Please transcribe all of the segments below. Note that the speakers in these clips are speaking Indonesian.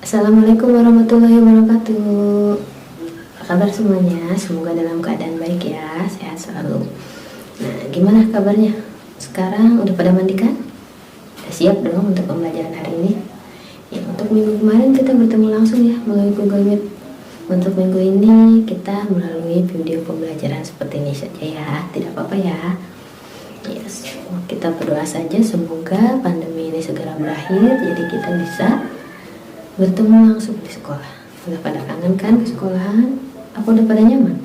Assalamualaikum warahmatullahi wabarakatuh. Apa kabar semuanya? Semoga dalam keadaan baik ya, sehat selalu. Nah, gimana kabarnya? Sekarang udah pada mandi kan? Udah siap dong untuk pembelajaran hari ini? Ya, untuk minggu kemarin kita bertemu langsung ya melalui Google Meet. Untuk minggu ini kita melalui video pembelajaran seperti ini saja ya, tidak apa-apa ya. Yes, kita berdoa saja semoga pandemi ini segera berakhir, jadi kita bisa bertemu langsung di sekolah. Udah pada kangen kan ke sekolahan? Apa udah pada nyaman?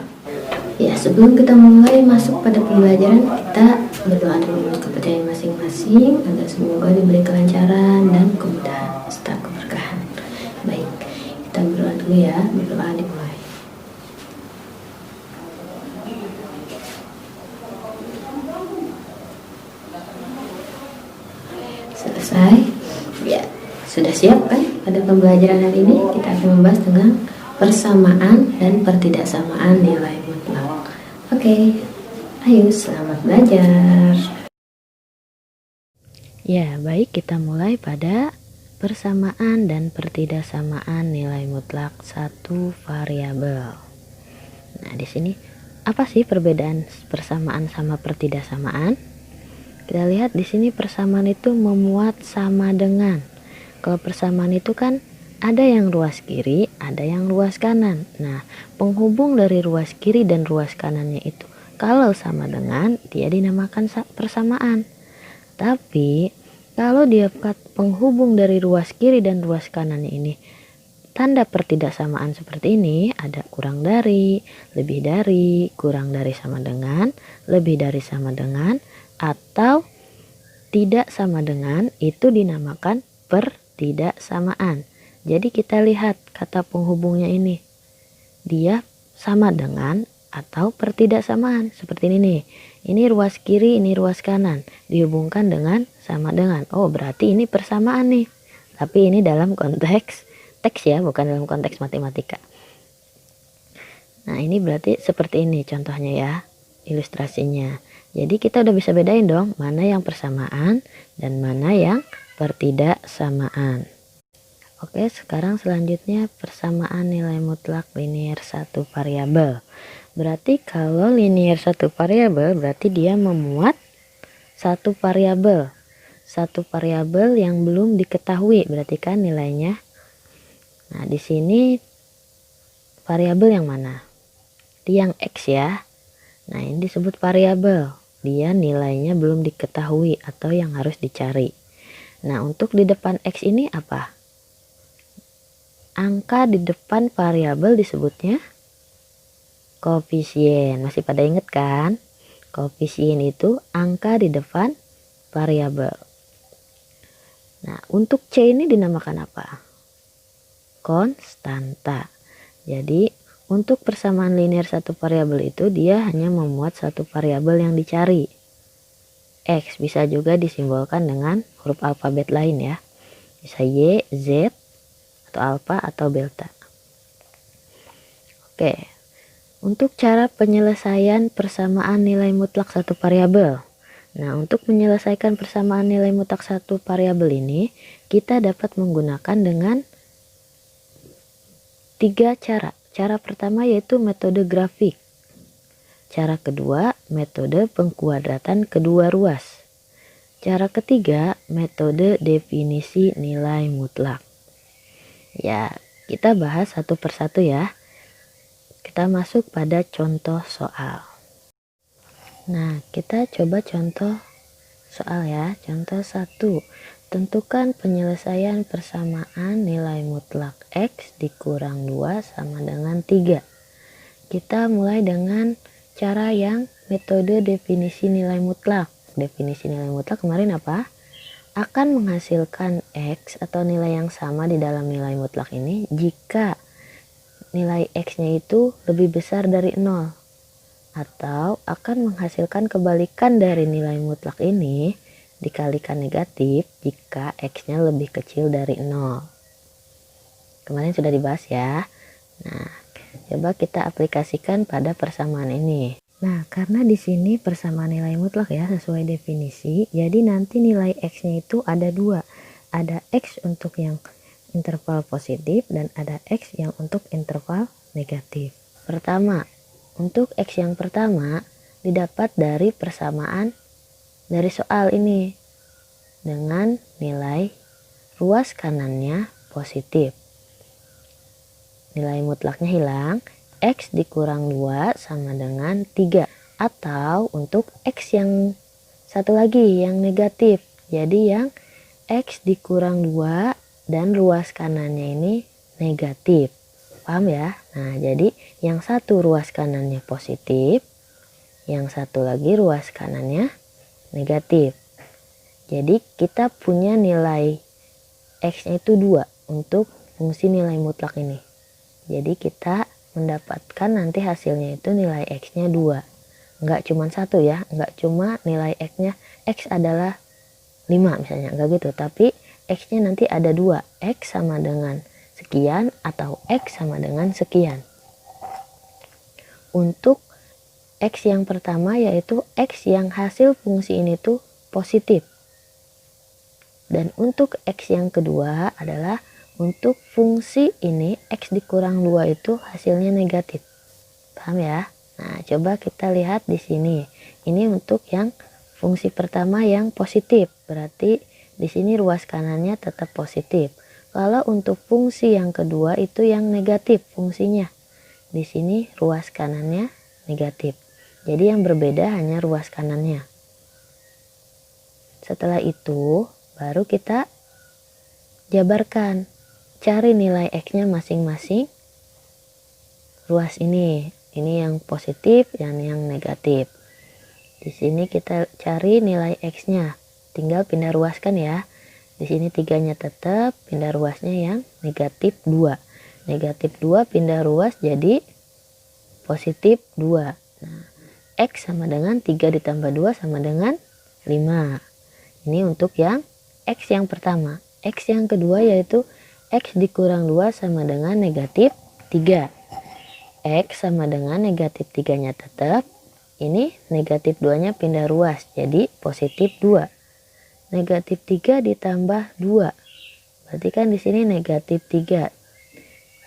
Ya, sebelum kita mulai masuk pada pembelajaran, kita berdoa dulu untuk kepercayaan masing-masing agar semoga diberi kelancaran dan kemudahan serta keberkahan. Baik, kita berdoa dulu ya. Berdoa dimulai. Selesai? Ya, sudah siap kan? Pada pembelajaran hari ini kita akan membahas tentang persamaan dan pertidaksamaan nilai mutlak. Oke, ayo selamat belajar. Ya, baik, kita mulai pada persamaan dan pertidaksamaan nilai mutlak satu variabel. Nah, di sini apa sih perbedaan persamaan sama pertidaksamaan? Kita lihat di sini persamaan itu memuat sama dengan. Kalau persamaan itu kan ada yang ruas kiri, ada yang ruas kanan. Nah, penghubung dari ruas kiri dan ruas kanannya itu kalau sama dengan, dia dinamakan persamaan. Tapi kalau dia penghubung dari ruas kiri dan ruas kanannya ini tanda pertidaksamaan seperti ini, ada kurang dari, lebih dari, kurang dari sama dengan, lebih dari sama dengan, atau tidak sama dengan, itu dinamakan pertidaksamaan. Jadi kita lihat kata penghubungnya ini, dia sama dengan atau pertidaksamaan. Seperti ini nih, ini ruas kiri, ini ruas kanan, dihubungkan dengan sama dengan. Oh, berarti ini persamaan nih. Tapi ini dalam konteks teks ya, bukan dalam konteks matematika. Nah, ini berarti seperti ini contohnya ya, ilustrasinya. Jadi kita udah bisa bedain dong mana yang persamaan dan mana yang pertidaksamaan. Oke, sekarang selanjutnya persamaan nilai mutlak linear satu variabel. Berarti kalau linear satu variabel berarti dia memuat satu variabel. Satu variabel yang belum diketahui berarti kan nilainya. Nah, di sini variabel yang mana? Yang X ya. Nah, ini disebut variabel. Dia nilainya belum diketahui atau yang harus dicari. Nah, untuk di depan X ini apa? Angka di depan variabel disebutnya koefisien. Masih pada inget kan? Koefisien itu angka di depan variabel. Nah, untuk C ini dinamakan apa? Konstanta. Jadi, untuk persamaan linear satu variabel itu dia hanya memuat satu variabel yang dicari. X bisa juga disimbolkan dengan huruf alfabet lain ya. Bisa Y, Z, atau alfa atau delta. Oke, untuk cara penyelesaian persamaan nilai mutlak satu variabel. Nah, untuk menyelesaikan persamaan nilai mutlak satu variabel ini, kita dapat menggunakan dengan 3 cara. Cara pertama yaitu metode grafik. Cara kedua, metode pengkuadratan kedua ruas. Cara ketiga, metode definisi nilai mutlak. Ya, kita bahas satu persatu ya. Kita masuk pada contoh soal. Nah, kita coba contoh soal ya. Contoh 1. Tentukan penyelesaian persamaan nilai mutlak X dikurang 2 sama dengan 3. Kita mulai dengan cara yang metode definisi nilai mutlak. Definisi nilai mutlak kemarin apa? Akan menghasilkan X atau nilai yang sama di dalam nilai mutlak ini jika nilai X-nya itu lebih besar dari 0. Atau akan menghasilkan kebalikan dari nilai mutlak ini dikalikan negatif jika X-nya lebih kecil dari 0. Kemarin sudah dibahas ya. Nah, coba kita aplikasikan pada persamaan ini. Nah, karena di sini persamaan nilai mutlak ya sesuai definisi, jadi nanti nilai X-nya itu ada 2. Ada X untuk yang interval positif dan ada X yang untuk interval negatif. Pertama, untuk X yang pertama didapat dari persamaan dari soal ini dengan nilai ruas kanannya positif. Nilai mutlaknya hilang, X dikurang 2 sama dengan 3. Atau untuk X yang satu lagi yang negatif. Jadi yang X dikurang 2 dan ruas kanannya ini negatif. Paham ya? Nah, jadi yang satu ruas kanannya positif, yang satu lagi ruas kanannya negatif. Jadi kita punya nilai X-nya itu 2 untuk fungsi nilai mutlak ini. Jadi kita mendapatkan nanti hasilnya itu nilai X-nya 2. Enggak cuma 1 ya, enggak cuma nilai X-nya X adalah 5 misalnya, enggak gitu. Tapi X-nya nanti ada 2, X sama dengan sekian atau X sama dengan sekian. Untuk X yang pertama yaitu X yang hasil fungsi ini tuh positif. Dan untuk X yang kedua adalah untuk fungsi ini X dikurang 2 itu hasilnya negatif. Paham ya? Nah, coba kita lihat di sini. Ini untuk yang fungsi pertama yang positif. Berarti di sini ruas kanannya tetap positif. Kalau untuk fungsi yang kedua itu yang negatif fungsinya. Di sini ruas kanannya negatif. Jadi yang berbeda hanya ruas kanannya. Setelah itu baru kita jabarkan. Cari nilai X-nya masing-masing ruas ini. Ini yang positif dan yang negatif. Di sini kita cari nilai X-nya. Tinggal pindah ruaskan ya. Di sini 3-nya tetap, pindah ruasnya yang negatif 2. Negatif 2 pindah ruas jadi positif 2. Nah, X sama dengan 3 ditambah 2 sama dengan 5. Ini untuk yang X yang pertama. X yang kedua yaitu X dikurang 2 sama dengan negatif 3. X sama dengan negatif 3-nya tetap. Ini negatif 2-nya pindah ruas jadi positif 2. Negatif 3 ditambah 2. Berarti kan di sini negatif 3.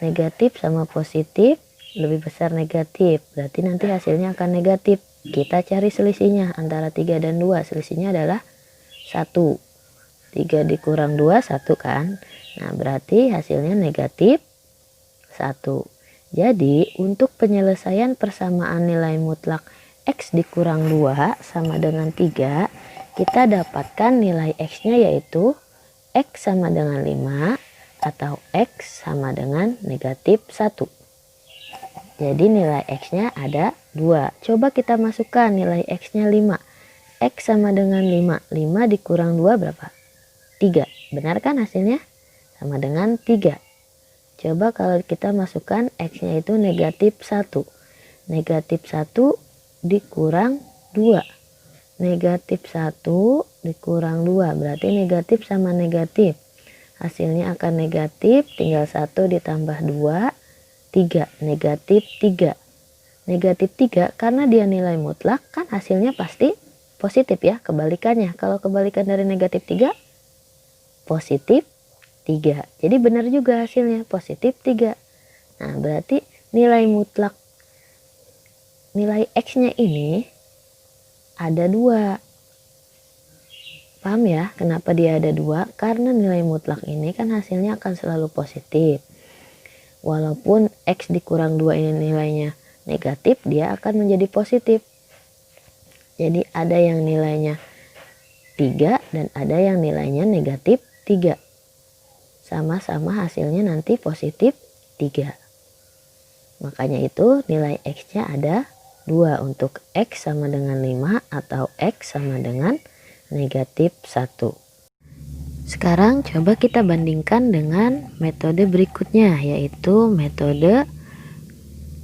Negatif sama positif lebih besar negatif. Berarti nanti hasilnya akan negatif. Kita cari selisihnya antara 3 dan 2. Selisihnya adalah 1. 3 dikurang 2, 1 kan. Nah, berarti hasilnya negatif 1. Jadi, untuk penyelesaian persamaan nilai mutlak X dikurang 2 sama dengan 3, kita dapatkan nilai X-nya yaitu X sama dengan 5 atau X sama dengan negatif 1. Jadi nilai X-nya ada 2. Coba kita masukkan nilai X-nya 5. X sama dengan 5. 5 dikurang 2 berapa? 3. Benar kan hasilnya? Sama dengan 3. Coba kalau kita masukkan X-nya itu negatif 1. Negatif 1 dikurang 2. Negatif 1 dikurang 2 berarti negatif sama negatif. Hasilnya akan negatif, tinggal 1 ditambah 2, 3. Negatif 3. Negatif 3 karena dia nilai mutlak kan hasilnya pasti positif ya. Kebalikannya, kalau kebalikan dari negatif 3, positif 3. Jadi benar juga hasilnya positif 3. Nah, berarti nilai mutlak, nilai X-nya ini ada 2. Paham ya kenapa dia ada 2? Karena nilai mutlak ini kan hasilnya akan selalu positif. Walaupun X dikurang 2 ini nilainya negatif, dia akan menjadi positif. Jadi ada yang nilainya 3 dan ada yang nilainya negatif 3. Sama-sama hasilnya nanti positif 3. Makanya itu nilai X-nya ada 2 untuk X sama dengan 5 atau X sama dengan negatif 1. Sekarang coba kita bandingkan dengan metode berikutnya, yaitu metode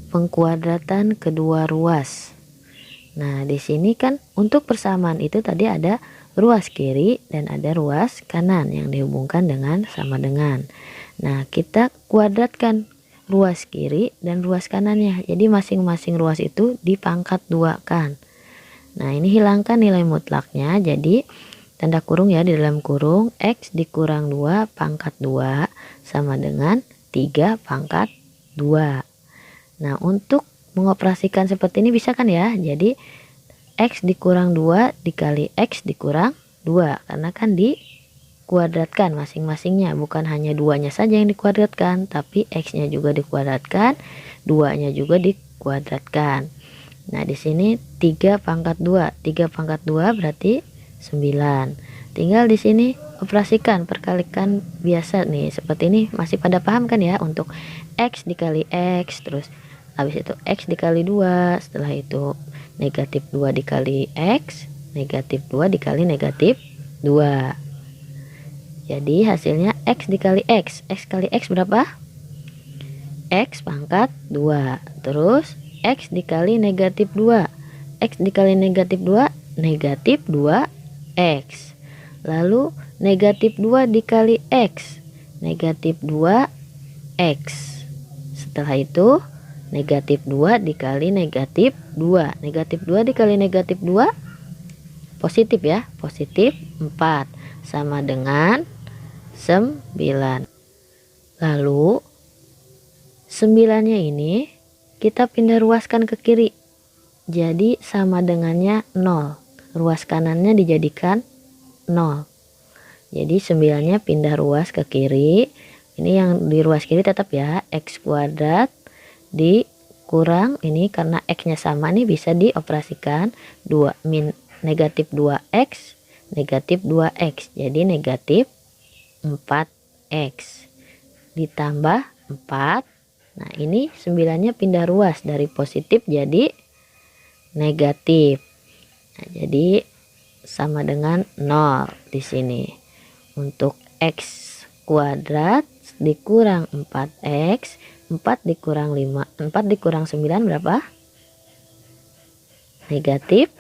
pengkuadratan kedua ruas. Nah, di sini kan untuk persamaan itu tadi ada ruas kiri dan ada ruas kanan yang dihubungkan dengan sama dengan. Nah, kita kuadratkan ruas kiri dan ruas kanannya. Jadi masing-masing ruas itu dipangkat 2 kan. Nah, ini hilangkan nilai mutlaknya. Jadi tanda kurung ya, di dalam kurung X dikurang 2 pangkat 2 sama dengan 3 pangkat 2. Nah, untuk mengoperasikan seperti ini bisa kan ya? Jadi X dikurang 2 dikali X dikurang 2. Karena kan dikuadratkan masing-masingnya. Bukan hanya 2-nya saja yang dikuadratkan, tapi X-nya juga dikuadratkan, 2-nya juga dikuadratkan. Nah, di sini 3 pangkat 2. 3 pangkat 2 berarti 9. Tinggal di sini operasikan perkalikan biasa nih. Seperti ini masih pada paham kan ya? Untuk X dikali X, terus habis itu X dikali 2, setelah itu negatif 2 dikali X, negatif 2 dikali negatif 2. Jadi hasilnya X dikali X. X kali X berapa? X pangkat 2. Terus X dikali negatif 2. X dikali negatif 2, negatif 2X. Lalu negatif 2 dikali X, negatif 2X. Setelah itu negatif 2 dikali negatif 2. Negatif 2 dikali negatif 2 positif ya, positif 4 sama dengan 9. Lalu 9-nya ini kita pindah ruaskan ke kiri. Jadi sama dengannya 0. Ruas kanannya dijadikan 0. Jadi 9-nya pindah ruas ke kiri. Ini yang di ruas kiri tetap ya, X kuadrat dikurang ini karena X nya sama nih bisa dioperasikan negatif 2X, negatif 2X. Jadi negatif 4X ditambah 4. Nah, ini 9-nya pindah ruas dari positif jadi negatif. Nah, jadi sama dengan 0 di sini. Untuk X kuadrat dikurang 4X, 4 dikurang 5, 4 dikurang 9 berapa? Negatif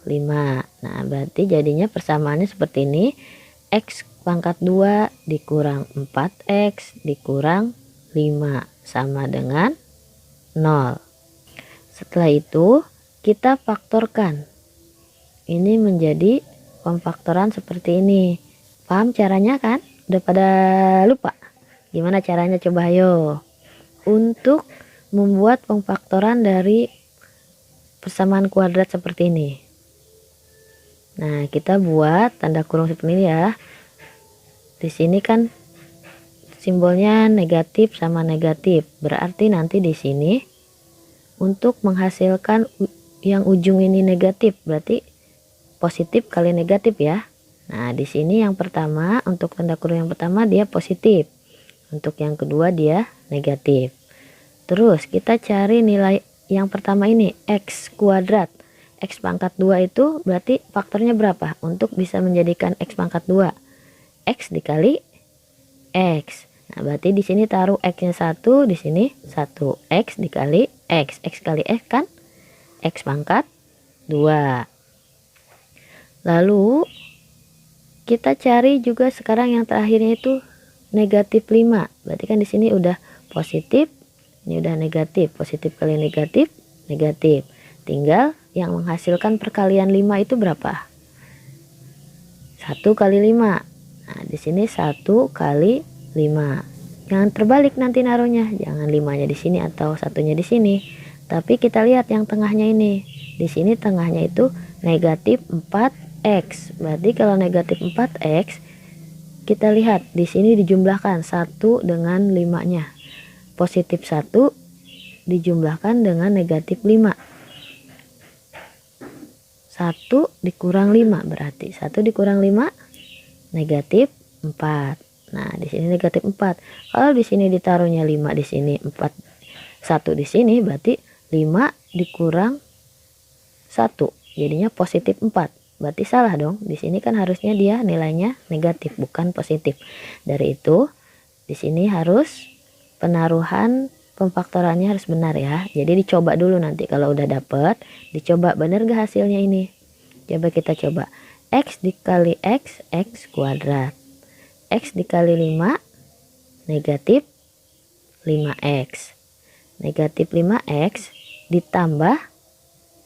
5. Nah, berarti jadinya persamaannya seperti ini. X pangkat 2 dikurang 4X dikurang 5 sama dengan 0. Setelah itu kita faktorkan. Ini menjadi pemfaktoran seperti ini. Paham caranya kan? Udah pada lupa? Gimana caranya, coba ayo. Untuk membuat pemfaktoran dari persamaan kuadrat seperti ini. Nah, kita buat tanda kurung seperti ini ya. Di sini kan simbolnya negatif sama negatif. Berarti nanti di sini untuk menghasilkan yang ujung ini negatif, berarti positif kali negatif ya. Nah, di sini yang pertama untuk tanda kurung yang pertama dia positif. Untuk yang kedua dia negatif. Terus kita cari nilai yang pertama ini X kuadrat. X pangkat 2 itu berarti faktornya berapa untuk bisa menjadikan X pangkat 2? X dikali X. Nah, berarti di sini taruh X-nya 1, di sini 1. X dikali X. X kali X kan X pangkat 2. Lalu kita cari juga sekarang yang terakhirnya itu negatif 5. Berarti kan di sini udah positif, ini udah negatif. Positif kali negatif, negatif. Tinggal yang menghasilkan perkalian 5 itu berapa? 1 kali 5. Nah, di sini 1 kali 5. Jangan terbalik nanti naruhnya. Jangan 5-nya di sini atau 1-nya di sini. Tapi kita lihat yang tengahnya ini. Di sini tengahnya itu negatif 4X. Berarti kalau negatif 4X, kita lihat di sini dijumlahkan 1 dengan 5-nya. Positif 1 dijumlahkan dengan negatif 5. 1 dikurang 5 berarti 1 dikurang 5 negatif 4. Nah, di sini negatif 4. Kalau di sini ditaruhnya 5 di sini, 4 1 di sini, berarti 5 dikurang 1 jadinya positif 4. Berarti salah dong. Di sini kan harusnya dia nilainya negatif bukan positif. Dari itu di sini harus penaruhan pemfaktorannya harus benar ya. Jadi dicoba dulu nanti kalau udah dapet, dicoba bener gak hasilnya ini. Coba kita coba. X dikali X, X kuadrat. X dikali 5 negatif 5X. Negatif 5X ditambah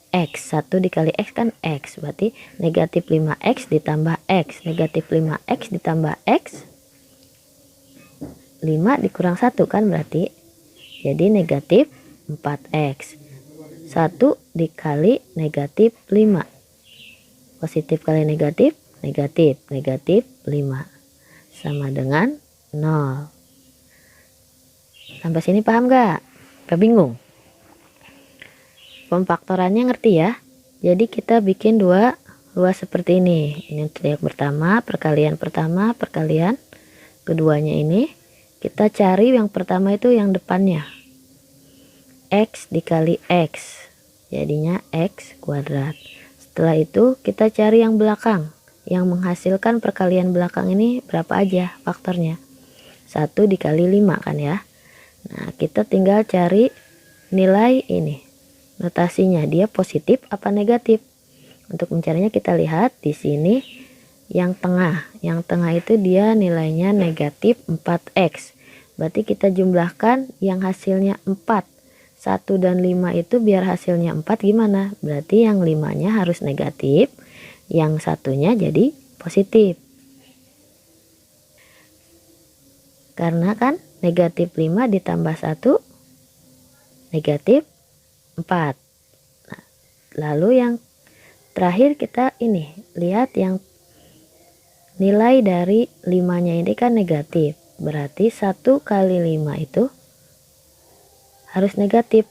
X. 1 dikali X kan X. Berarti negatif 5X ditambah X. Negatif 5X ditambah X 5 dikurang 1 kan berarti. Jadi negatif 4x. 1 dikali negatif 5. Positif kali negatif, negatif. Negatif 5. Sama dengan 0. Sampai sini paham gak? Apa bingung? Pemfaktorannya ngerti ya? Jadi kita bikin dua ruas seperti ini. Ini untuk yang pertama, perkalian keduanya ini. Kita cari yang pertama itu yang depannya. X dikali X. Jadinya X kuadrat. Setelah itu kita cari yang belakang. Yang menghasilkan perkalian belakang ini berapa aja faktornya? 1 dikali 5 kan ya. Nah, kita tinggal cari nilai ini. Notasinya dia positif apa negatif? Untuk mencarinya kita lihat di sini yang tengah. Yang tengah itu dia nilainya negatif 4x. Berarti kita jumlahkan yang hasilnya 4. 1 dan 5 itu biar hasilnya 4 gimana? Berarti yang 5-nya harus negatif. Yang satunya jadi positif. Karena kan negatif 5 ditambah 1 negatif 4. Nah, lalu yang terakhir kita ini lihat yang nilai dari 5-nya ini kan negatif. Berarti 1 kali 5 itu harus negatif.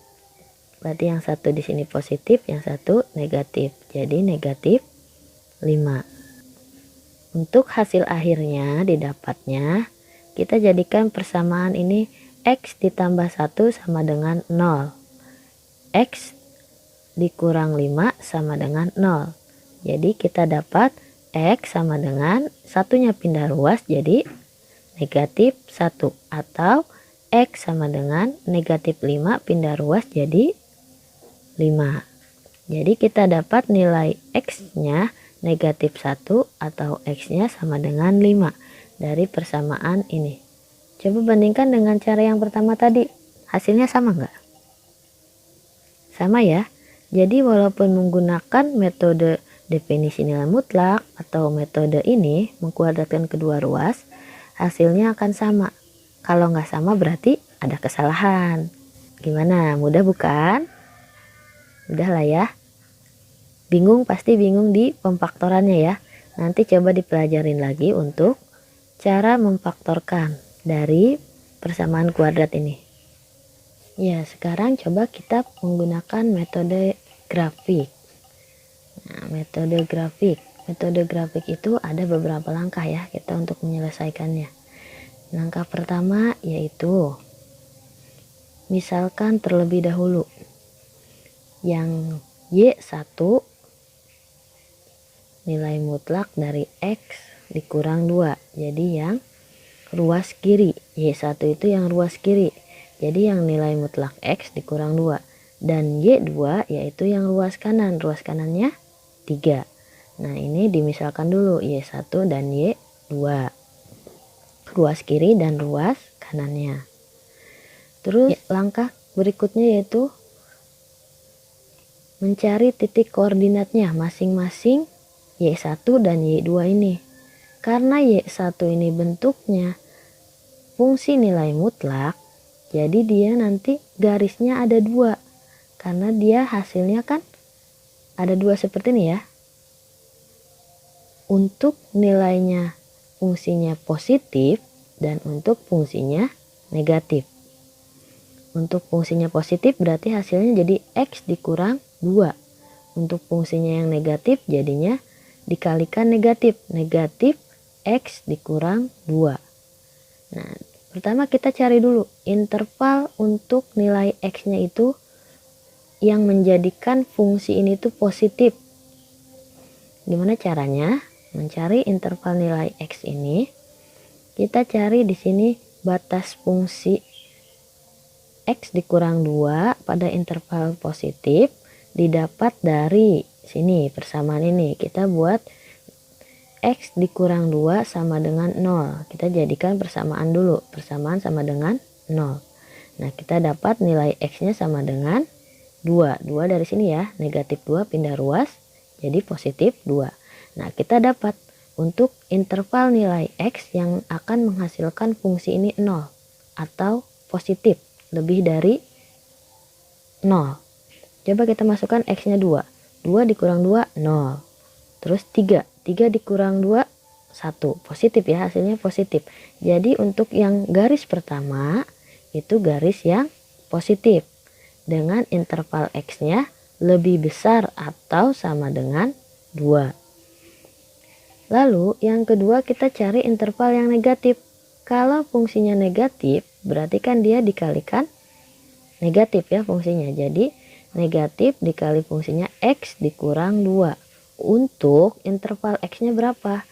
Berarti yang satu di sini positif, yang satu negatif. Jadi negatif 5. Untuk hasil akhirnya didapatnya kita jadikan persamaan ini X ditambah 1 sama dengan 0. X dikurang 5 sama dengan 0. Jadi kita dapat X sama dengan satunya pindah ruas jadi negatif 1. Atau X sama dengan negatif 5 pindah ruas jadi 5. Jadi kita dapat nilai X-nya negatif 1 atau X-nya sama dengan 5 dari persamaan ini. Coba bandingkan dengan cara yang pertama tadi. Hasilnya sama nggak? Sama ya. Jadi walaupun menggunakan metode definisi nilai mutlak atau metode ini mengkuadratkan kedua ruas, hasilnya akan sama. Kalau nggak sama berarti ada kesalahan. Gimana? Mudah bukan? Udah lah ya. Bingung pasti bingung di pemfaktorannya ya. Nanti coba dipelajarin lagi untuk cara memfaktorkan dari persamaan kuadrat ini. Ya, sekarang coba kita menggunakan metode grafik. Nah, metode grafik itu ada beberapa langkah ya kita untuk menyelesaikannya. Langkah pertama yaitu misalkan terlebih dahulu yang Y1 nilai mutlak dari X dikurang 2. Jadi yang ruas kiri. Y1 itu yang ruas kiri. Jadi yang nilai mutlak X dikurang 2. Dan Y2 yaitu yang ruas kanan. Ruas kanannya 3. Nah ini dimisalkan dulu Y1 dan Y2. Ruas kiri dan ruas kanannya. Terus langkah berikutnya yaitu mencari titik koordinatnya masing-masing Y1 dan Y2 ini. Karena Y1 ini bentuknya fungsi nilai mutlak, jadi dia nanti garisnya ada 2. Karena dia hasilnya kan ada 2 seperti ini ya. Untuk nilainya fungsinya positif dan untuk fungsinya negatif. Untuk fungsinya positif berarti hasilnya jadi X dikurang 2. Untuk fungsinya yang negatif jadinya dikalikan negatif. Negatif X dikurang 2. Nah, pertama kita cari dulu interval untuk nilai X-nya itu yang menjadikan fungsi ini tuh positif. Gimana caranya? Mencari interval nilai X ini. Kita cari di sini batas fungsi X dikurang 2 pada interval positif didapat dari sini persamaan ini. Kita buat X dikurang 2 sama dengan 0. Kita jadikan persamaan dulu. Persamaan sama dengan 0. Nah kita dapat nilai X-nya sama dengan 2. 2 dari sini ya. Negatif 2 pindah ruas jadi positif 2. Nah kita dapat untuk interval nilai X yang akan menghasilkan fungsi ini 0. atau positif lebih dari 0. Coba kita masukkan X-nya 2. 2 dikurang 2, 0. Terus 3. 3 dikurang 2, 1. Positif ya, hasilnya positif. Jadi untuk yang garis pertama, itu garis yang positif. Dengan interval X-nya lebih besar atau sama dengan 2. Lalu yang kedua kita cari interval yang negatif. Kalau fungsinya negatif, berarti kan dia dikalikan negatif ya fungsinya. Jadi negatif dikali fungsinya X dikurang 2. Untuk interval X-nya berapa?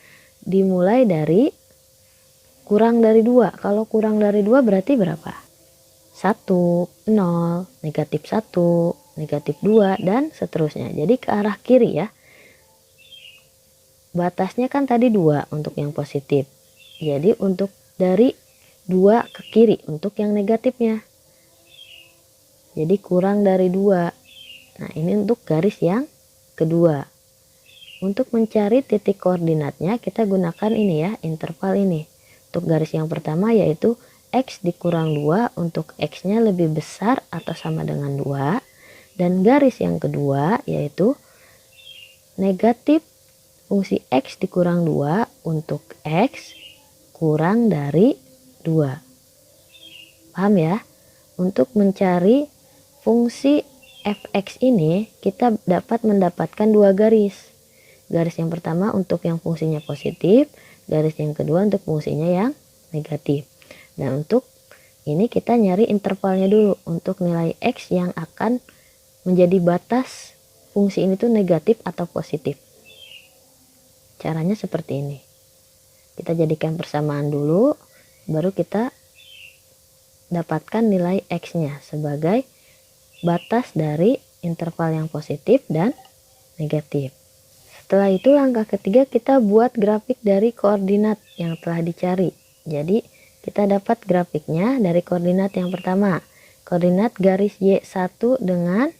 Dimulai dari kurang dari 2. Kalau kurang dari 2 berarti berapa? 1, 0, negatif 1, negatif 2, dan seterusnya. Jadi ke arah kiri ya. Batasnya kan tadi 2 untuk yang positif. Jadi untuk dari 2 ke kiri untuk yang negatifnya. Jadi kurang dari 2. Nah ini untuk garis yang kedua. Untuk mencari titik koordinatnya kita gunakan ini ya, interval ini. Untuk garis yang pertama yaitu X dikurang 2 untuk X-nya lebih besar atau sama dengan 2. Dan garis yang kedua yaitu negatif fungsi X dikurang 2 untuk X kurang dari 2. Paham ya? Untuk mencari fungsi fx ini kita dapat mendapatkan dua garis. Garis yang pertama untuk yang fungsinya positif, garis yang kedua untuk fungsinya yang negatif. Dan untuk ini kita nyari intervalnya dulu untuk nilai x yang akan menjadi batas fungsi ini tuh negatif atau positif. Caranya seperti ini. Kita jadikan persamaan dulu, baru kita dapatkan nilai x-nya sebagai batas dari interval yang positif dan negatif. Setelah itu langkah ketiga kita buat grafik dari koordinat yang telah dicari. Jadi kita dapat grafiknya dari koordinat yang pertama. Koordinat garis Y1 dengan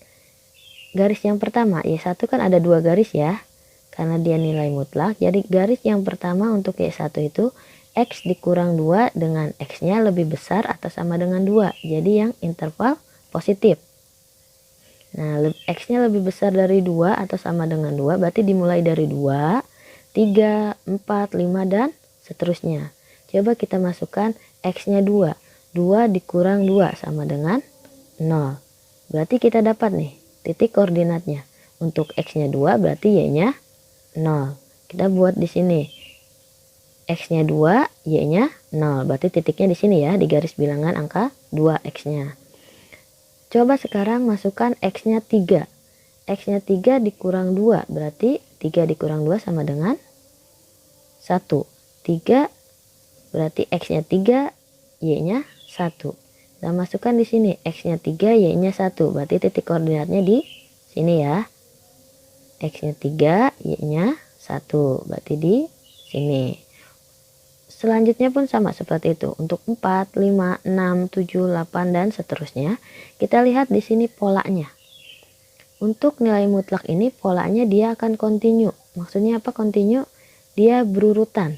garis yang pertama. Y1 kan ada dua garis ya, karena dia nilai mutlak. Jadi garis yang pertama untuk Y1 itu X dikurang 2 dengan X-nya lebih besar atau sama dengan 2. Jadi yang interval positif. Nah, X-nya lebih besar dari 2 atau sama dengan 2, berarti dimulai dari 2, 3, 4, 5, dan seterusnya. Coba kita masukkan X-nya 2. 2 dikurang 2 sama dengan 0. Berarti kita dapat nih titik koordinatnya. Untuk X-nya 2 berarti Y-nya 0. Kita buat di sini. X-nya 2, Y-nya 0. Berarti titiknya di sini ya, di garis bilangan angka 2 X-nya. Coba sekarang masukkan X-nya 3. X-nya 3 dikurang 2. Berarti 3 dikurang 2 sama dengan 1. 3 berarti X-nya 3, Y-nya 1. Kita masukkan di sini. X-nya 3, Y-nya 1. Berarti titik koordinatnya di sini ya. X-nya 3, Y-nya 1. Berarti di sini. Selanjutnya pun sama seperti itu. Untuk 4, 5, 6, 7, 8, dan seterusnya. Kita lihat di sini polanya. Untuk nilai mutlak ini polanya dia akan kontinu. Maksudnya apa kontinu? Dia berurutan.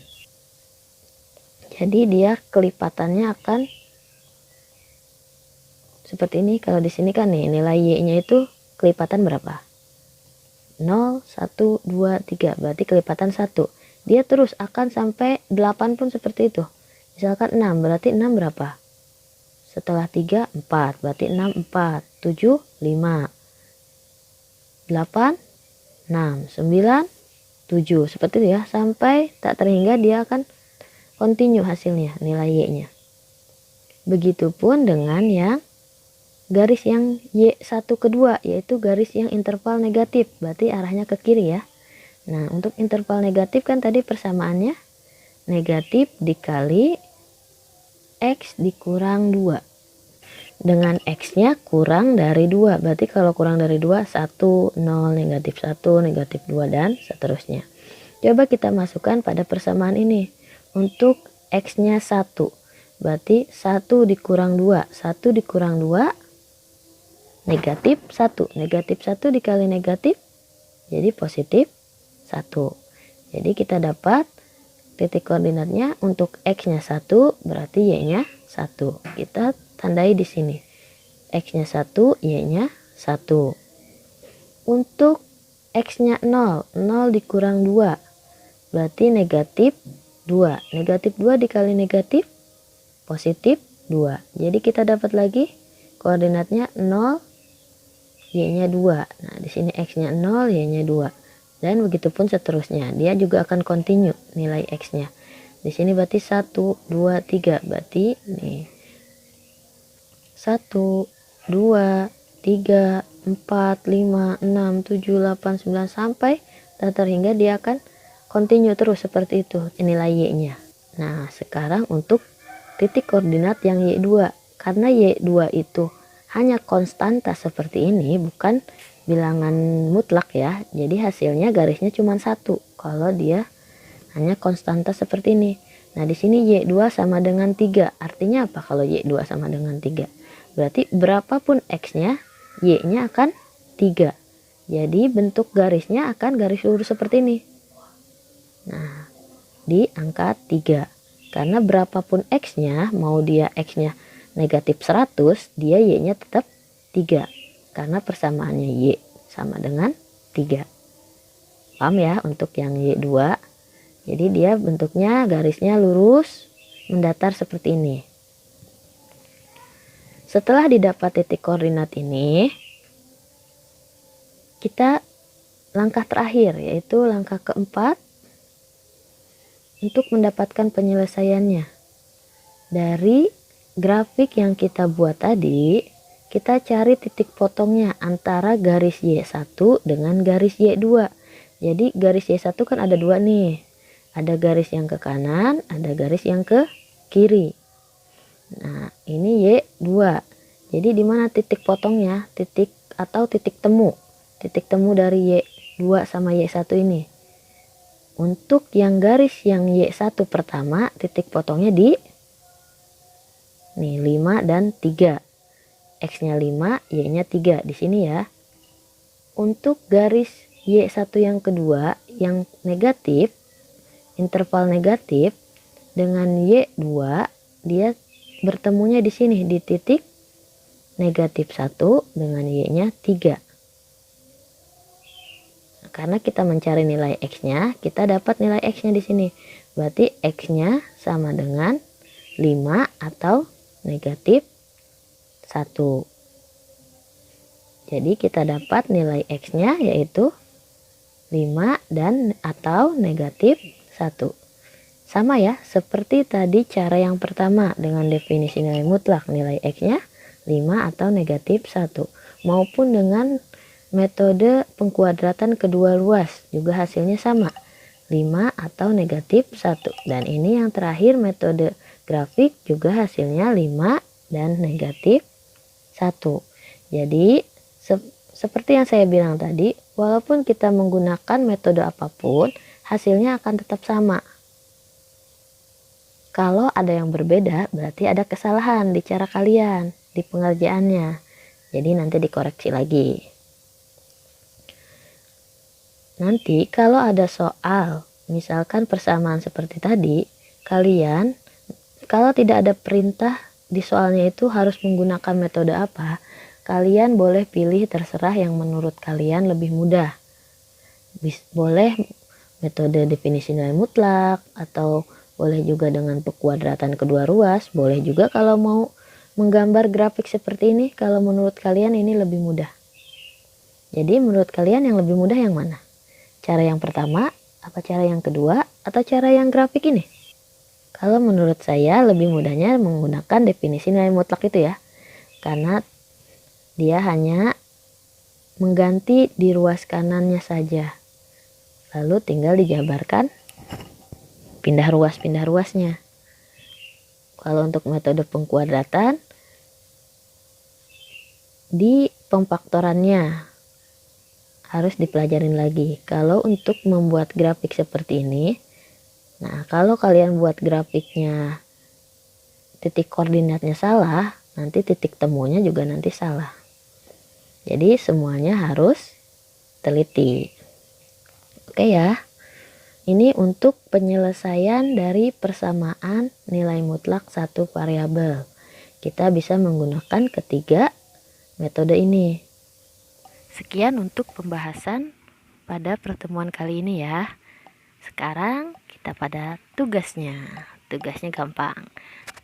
Jadi dia kelipatannya akan seperti ini. Kalau di sini kan nih nilai Y-nya itu kelipatan berapa? 0, 1, 2, 3. Berarti kelipatan 1. Dia terus akan sampai 8 pun seperti itu. Misalkan 6, berarti 6 berapa? Setelah 3, 4. Berarti 6, 4. 7, 5. 8, 6. 9, 7. Seperti itu ya. Sampai tak terhingga dia akan kontinu hasilnya, nilai Y-nya. Begitupun dengan yang garis yang Y1 kedua, yaitu garis yang interval negatif. Berarti arahnya ke kiri ya. Nah, untuk interval negatif kan tadi persamaannya negatif dikali X dikurang 2. Dengan X-nya kurang dari 2. Berarti kalau kurang dari 2, 1, 0, negatif 1, negatif 2, dan seterusnya. Coba kita masukkan pada persamaan ini. Untuk X-nya 1. Berarti 1 dikurang 2. 1 dikurang 2, negatif 1. Negatif 1 dikali negatif, jadi positif 1. Jadi kita dapat titik koordinatnya untuk X-nya 1 berarti Y-nya 1. Kita tandai di sini. X-nya 1, Y-nya 1. Untuk X-nya 0, 0 dikurang 2 berarti negatif 2. Negatif 2 dikali negatif positif 2. Jadi kita dapat lagi koordinatnya 0, Y-nya 2. Nah, di sini X-nya 0, Y-nya 2. Dan begitupun seterusnya. Dia juga akan continue nilai X-nya. Di sini berarti 1, 2, 3. Berarti nih 1, 2, 3, 4, 5, 6, 7, 8, 9 sampai terhingga dia akan continue terus seperti itu nilai Y-nya. Nah, sekarang untuk titik koordinat yang Y2. Karena Y2 itu hanya konstanta seperti ini, bukan bilangan mutlak ya. Jadi hasilnya garisnya cuma 1 kalau dia hanya konstanta seperti ini. Nah, di sini Y2 sama dengan 3. Artinya apa kalau Y2 sama dengan 3? Berarti berapapun X-nya, Y-nya akan 3. Jadi bentuk garisnya akan garis lurus seperti ini. Nah, di angka 3. Karena berapapun X-nya, mau dia X-nya negatif 100, dia Y-nya tetap 3. Karena persamaannya Y sama dengan 3. Paham ya untuk yang Y2? Jadi dia bentuknya garisnya lurus mendatar seperti ini. Setelah didapat titik koordinat ini, kita langkah terakhir yaitu langkah keempat untuk mendapatkan penyelesaiannya. Dari grafik yang kita buat tadi, kita cari titik potongnya antara garis Y1 dengan garis Y2. Jadi garis Y1 kan ada 2 nih. Ada garis yang ke kanan, ada garis yang ke kiri. Nah, ini Y2. Jadi di mana titik potongnya? Titik atau titik temu. Titik temu dari Y2 sama Y1 ini. Untuk yang garis yang Y1 pertama, titik potongnya di nih 5 dan 3. X-nya 5, Y-nya 3 di sini ya. Untuk garis Y1 yang kedua yang negatif, interval negatif dengan Y2, dia bertemunya di sini di titik negatif 1 dengan Y-nya 3. Karena kita mencari nilai X-nya, kita dapat nilai X-nya di sini. Berarti X-nya sama dengan 5 atau negatif 1. Jadi kita dapat nilai X-nya yaitu 5 dan atau negatif 1. Sama ya, seperti tadi cara yang pertama dengan definisi nilai mutlak, nilai X-nya 5 atau negatif 1. Maupun dengan metode pengkuadratan kedua ruas, juga hasilnya sama, 5 atau negatif 1. Dan ini yang terakhir metode grafik juga hasilnya 5 dan negatif 1. Jadi seperti yang saya bilang tadi, walaupun kita menggunakan metode apapun, hasilnya akan tetap sama. Kalau ada yang berbeda, berarti ada kesalahan di cara kalian, di pengerjaannya. Jadi nanti dikoreksi lagi. Nanti kalau ada soal, misalkan persamaan seperti tadi, kalian kalau tidak ada perintah di soalnya itu harus menggunakan metode apa, kalian boleh pilih terserah yang menurut kalian lebih mudah. Boleh metode definisi nilai mutlak, atau boleh juga dengan pengkuadratan kedua ruas, boleh juga kalau mau menggambar grafik seperti ini, kalau menurut kalian ini lebih mudah. Jadi menurut kalian yang lebih mudah yang mana? Cara yang pertama, apa cara yang kedua, atau cara yang grafik ini? Kalau menurut saya lebih mudahnya menggunakan definisi nilai mutlak itu ya. Karena dia hanya mengganti di ruas kanannya saja. Lalu tinggal dijabarkan pindah ruasnya. Kalau untuk metode pengkuadratan, di pemfaktorannya harus dipelajarin lagi. Kalau untuk membuat grafik seperti ini, nah kalau kalian buat grafiknya titik koordinatnya salah, nanti titik temunya juga nanti salah. Jadi semuanya harus teliti. Oke ya. Ini untuk penyelesaian dari persamaan nilai mutlak satu variabel. Kita bisa menggunakan ketiga metode ini. Sekian untuk pembahasan pada pertemuan kali ini ya. Sekarang kita pada tugasnya. Tugasnya gampang.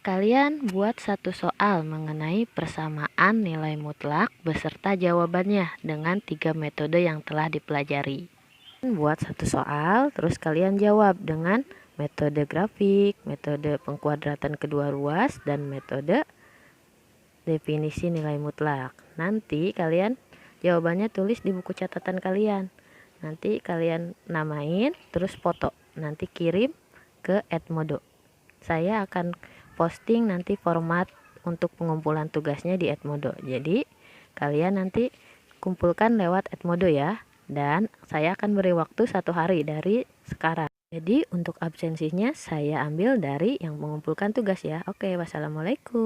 Kalian buat satu soal mengenai persamaan nilai mutlak beserta jawabannya dengan 3 metode yang telah dipelajari. Buat satu soal, terus kalian jawab dengan metode grafik, metode pengkuadratan kedua ruas, dan metode definisi nilai mutlak. Nanti kalian jawabannya tulis di buku catatan kalian. Nanti kalian namain, terus foto. Nanti kirim ke Edmodo. Saya akan posting nanti format untuk pengumpulan tugasnya di Edmodo. Jadi kalian nanti kumpulkan lewat Edmodo ya. Dan saya akan beri waktu 1 hari dari sekarang. Jadi untuk absensinya saya ambil dari yang mengumpulkan tugas ya. Oke, wassalamualaikum.